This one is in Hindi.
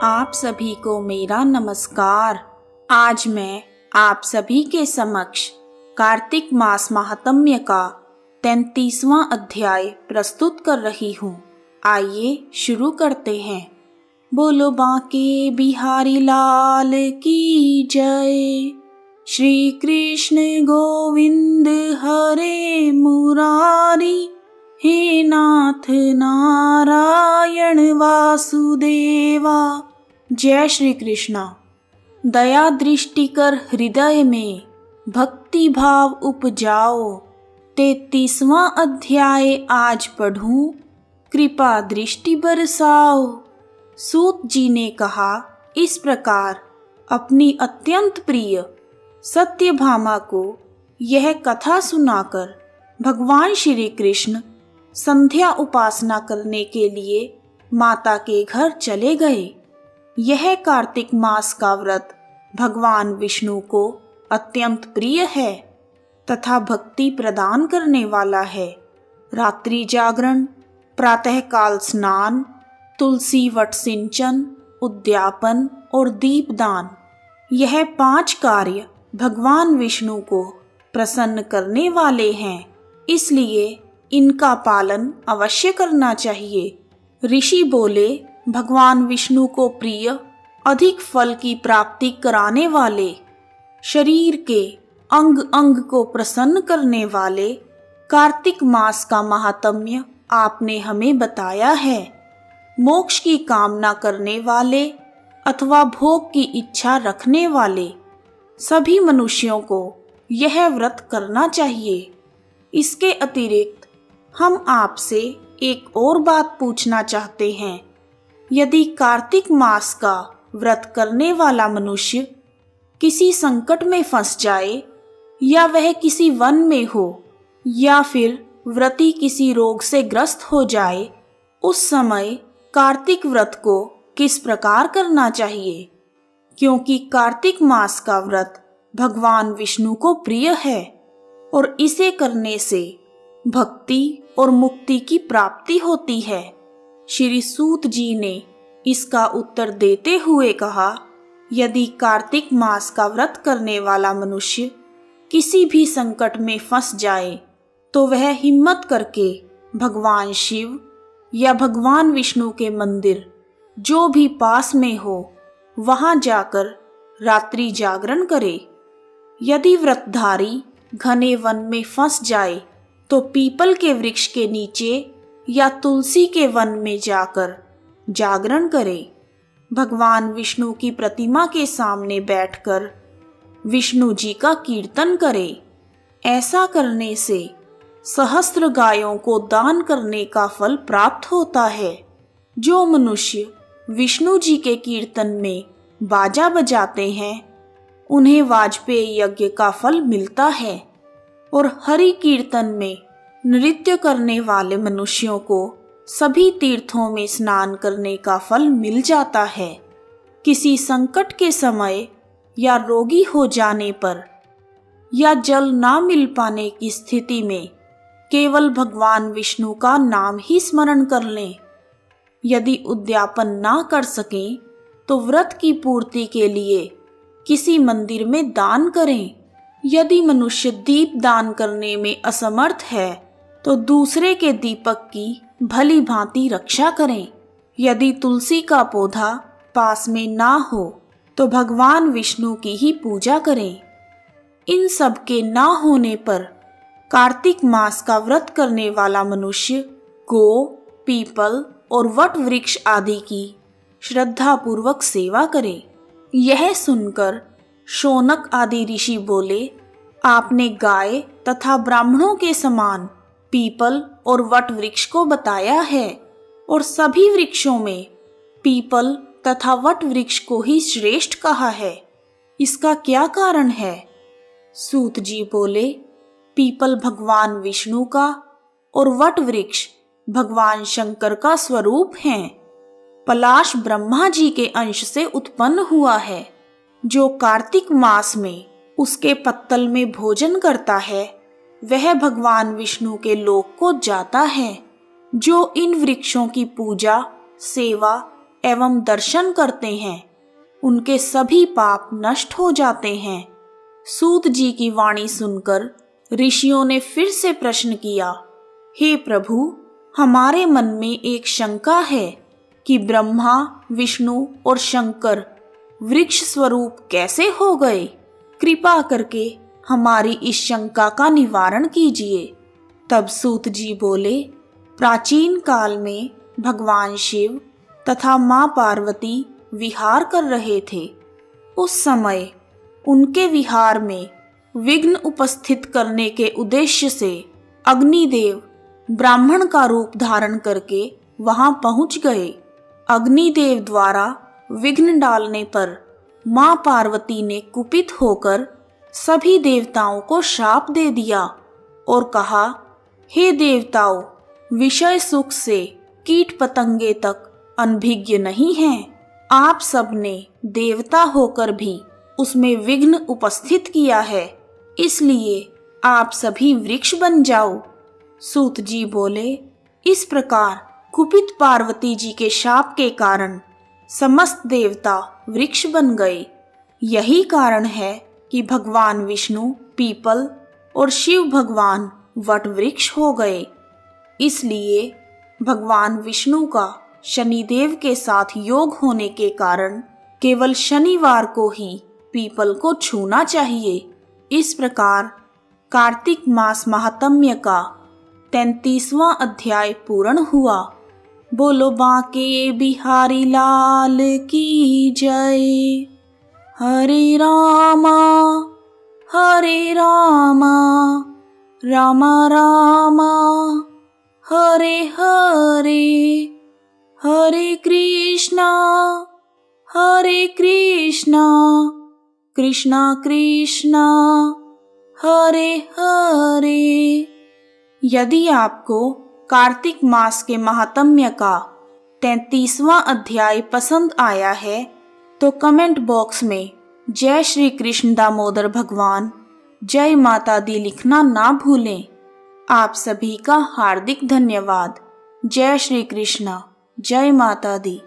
आप सभी को मेरा नमस्कार। आज मैं आप सभी के समक्ष कार्तिक मास महात्म्य का 33वां अध्याय प्रस्तुत कर रही हूँ। आइए शुरू करते हैं। बोलो बांके बिहारी लाल की जय। श्री कृष्ण गोविंद हरे मुरारी, हे नाथ नारायण वासुदेवा। जय श्री कृष्णा। दया दृष्टि कर हृदय में भक्ति भाव उपजाओ। 33वां अध्याय आज पढ़ूं, कृपा दृष्टि बरसाओ। सूत जी ने कहा, इस प्रकार अपनी अत्यंत प्रिय सत्यभामा को यह कथा सुनाकर भगवान श्री कृष्ण संध्या उपासना करने के लिए माता के घर चले गए। यह कार्तिक मास का व्रत भगवान विष्णु को अत्यंत प्रिय है तथा भक्ति प्रदान करने वाला है। रात्रि जागरण, प्रातःकाल स्नान, तुलसी वट सिंचन, उद्यापन और दीपदान, यह 5 कार्य भगवान विष्णु को प्रसन्न करने वाले हैं, इसलिए इनका पालन अवश्य करना चाहिए। ऋषि बोले, भगवान विष्णु को प्रिय, अधिक फल की प्राप्ति कराने वाले, शरीर के अंग अंग को प्रसन्न करने वाले कार्तिक मास का महात्म्य आपने हमें बताया है। मोक्ष की कामना करने वाले अथवा भोग की इच्छा रखने वाले सभी मनुष्यों को यह व्रत करना चाहिए। इसके अतिरिक्त हम आपसे एक और बात पूछना चाहते हैं। यदि कार्तिक मास का व्रत करने वाला मनुष्य किसी संकट में फंस जाए, या वह किसी वन में हो, या फिर व्रती किसी रोग से ग्रस्त हो जाए, उस समय कार्तिक व्रत को किस प्रकार करना चाहिए? क्योंकि कार्तिक मास का व्रत भगवान विष्णु को प्रिय है और इसे करने से भक्ति और मुक्ति की प्राप्ति होती है। श्री सूत जी ने इसका उत्तर देते हुए कहा, यदि कार्तिक मास का व्रत करने वाला मनुष्य किसी भी संकट में फंस जाए, तो वह हिम्मत करके भगवान शिव या भगवान विष्णु के मंदिर जो भी पास में हो, वहां जाकर रात्रि जागरण करे। यदि व्रतधारी घने वन में फंस जाए, तो पीपल के वृक्ष के नीचे या तुलसी के वन में जाकर जागरण करे। भगवान विष्णु की प्रतिमा के सामने बैठकर विष्णु जी का कीर्तन करे। ऐसा करने से सहस्त्र गायों को दान करने का फल प्राप्त होता है। जो मनुष्य विष्णु जी के कीर्तन में बाजा बजाते हैं, उन्हें वाजपेय यज्ञ का फल मिलता है, और हरि कीर्तन में नृत्य करने वाले मनुष्यों को सभी तीर्थों में स्नान करने का फल मिल जाता है। किसी संकट के समय या रोगी हो जाने पर या जल ना मिल पाने की स्थिति में केवल भगवान विष्णु का नाम ही स्मरण कर लें। यदि उद्यापन ना कर सकें, तो व्रत की पूर्ति के लिए किसी मंदिर में दान करें। यदि मनुष्य दीप दान करने में असमर्थ है, तो दूसरे के दीपक की भली भांति रक्षा करें। यदि तुलसी का पौधा पास में ना हो, तो भगवान विष्णु की ही पूजा करें। इन सब के ना होने पर कार्तिक मास का व्रत करने वाला मनुष्य गो, पीपल और वट वृक्ष आदि की श्रद्धा पूर्वक सेवा करे। यह सुनकर शौनक आदि ऋषि बोले, आपने गाय तथा ब्राह्मणों के समान पीपल और वट वृक्ष को बताया है, और सभी वृक्षों में पीपल तथा वट वृक्ष को ही श्रेष्ठ कहा है। इसका क्या कारण है? सूत जी बोले, पीपल भगवान विष्णु का और वट वृक्ष भगवान शंकर का स्वरूप हैं। पलाश ब्रह्मा जी के अंश से उत्पन्न हुआ है। जो कार्तिक मास में उसके पत्तल में भोजन करता है, वह भगवान विष्णु के लोक को जाता है। जो इन वृक्षों की पूजा, सेवा एवं दर्शन करते हैं उनके सभी पाप नष्ट हो जाते हैं। सूत जी की वाणी सुनकर ऋषियों ने फिर से प्रश्न किया, हे प्रभु, हमारे मन में एक शंका है कि ब्रह्मा, विष्णु और शंकर वृक्ष स्वरूप कैसे हो गए? कृपा करके हमारी इस शंका का निवारण कीजिए। तब सूत जी बोले, प्राचीन काल में भगवान शिव तथा मां पार्वती विहार कर रहे थे। उस समय उनके विहार में विघ्न उपस्थित करने के उद्देश्य से अग्निदेव ब्राह्मण का रूप धारण करके वहां पहुंच गए। अग्निदेव द्वारा विघ्न डालने पर मां पार्वती ने कुपित होकर सभी देवताओं को शाप दे दिया और कहा, हे देवताओं, विषय सुख से कीट पतंगे तक अनभिज्ञ नहीं हैं। आप सब ने देवता होकर भी उसमें विघ्न उपस्थित किया है, इसलिए आप सभी वृक्ष बन जाओ। सूत जी बोले, इस प्रकार कुपित पार्वती जी के शाप के कारण समस्त देवता वृक्ष बन गए। यही कारण है कि भगवान विष्णु पीपल और शिव भगवान वट वृक्ष हो गए। इसलिए भगवान विष्णु का शनिदेव के साथ योग होने के कारण केवल शनिवार को ही पीपल को छूना चाहिए। इस प्रकार कार्तिक मास महात्म्य का 33वां अध्याय पूर्ण हुआ। बोलो बांके बिहारी लाल की जय। हरे रामा रामा रामा हरे हरे, हरे कृष्णा कृष्णा कृष्णा हरे हरे। यदि आपको कार्तिक मास के महात्म्य का 33वां अध्याय पसंद आया है तो कमेंट बॉक्स में जय श्री कृष्ण दामोदर भगवान, जय माता दी लिखना ना भूलें। आप सभी का हार्दिक धन्यवाद। जय श्री कृष्ण, जय माता दी।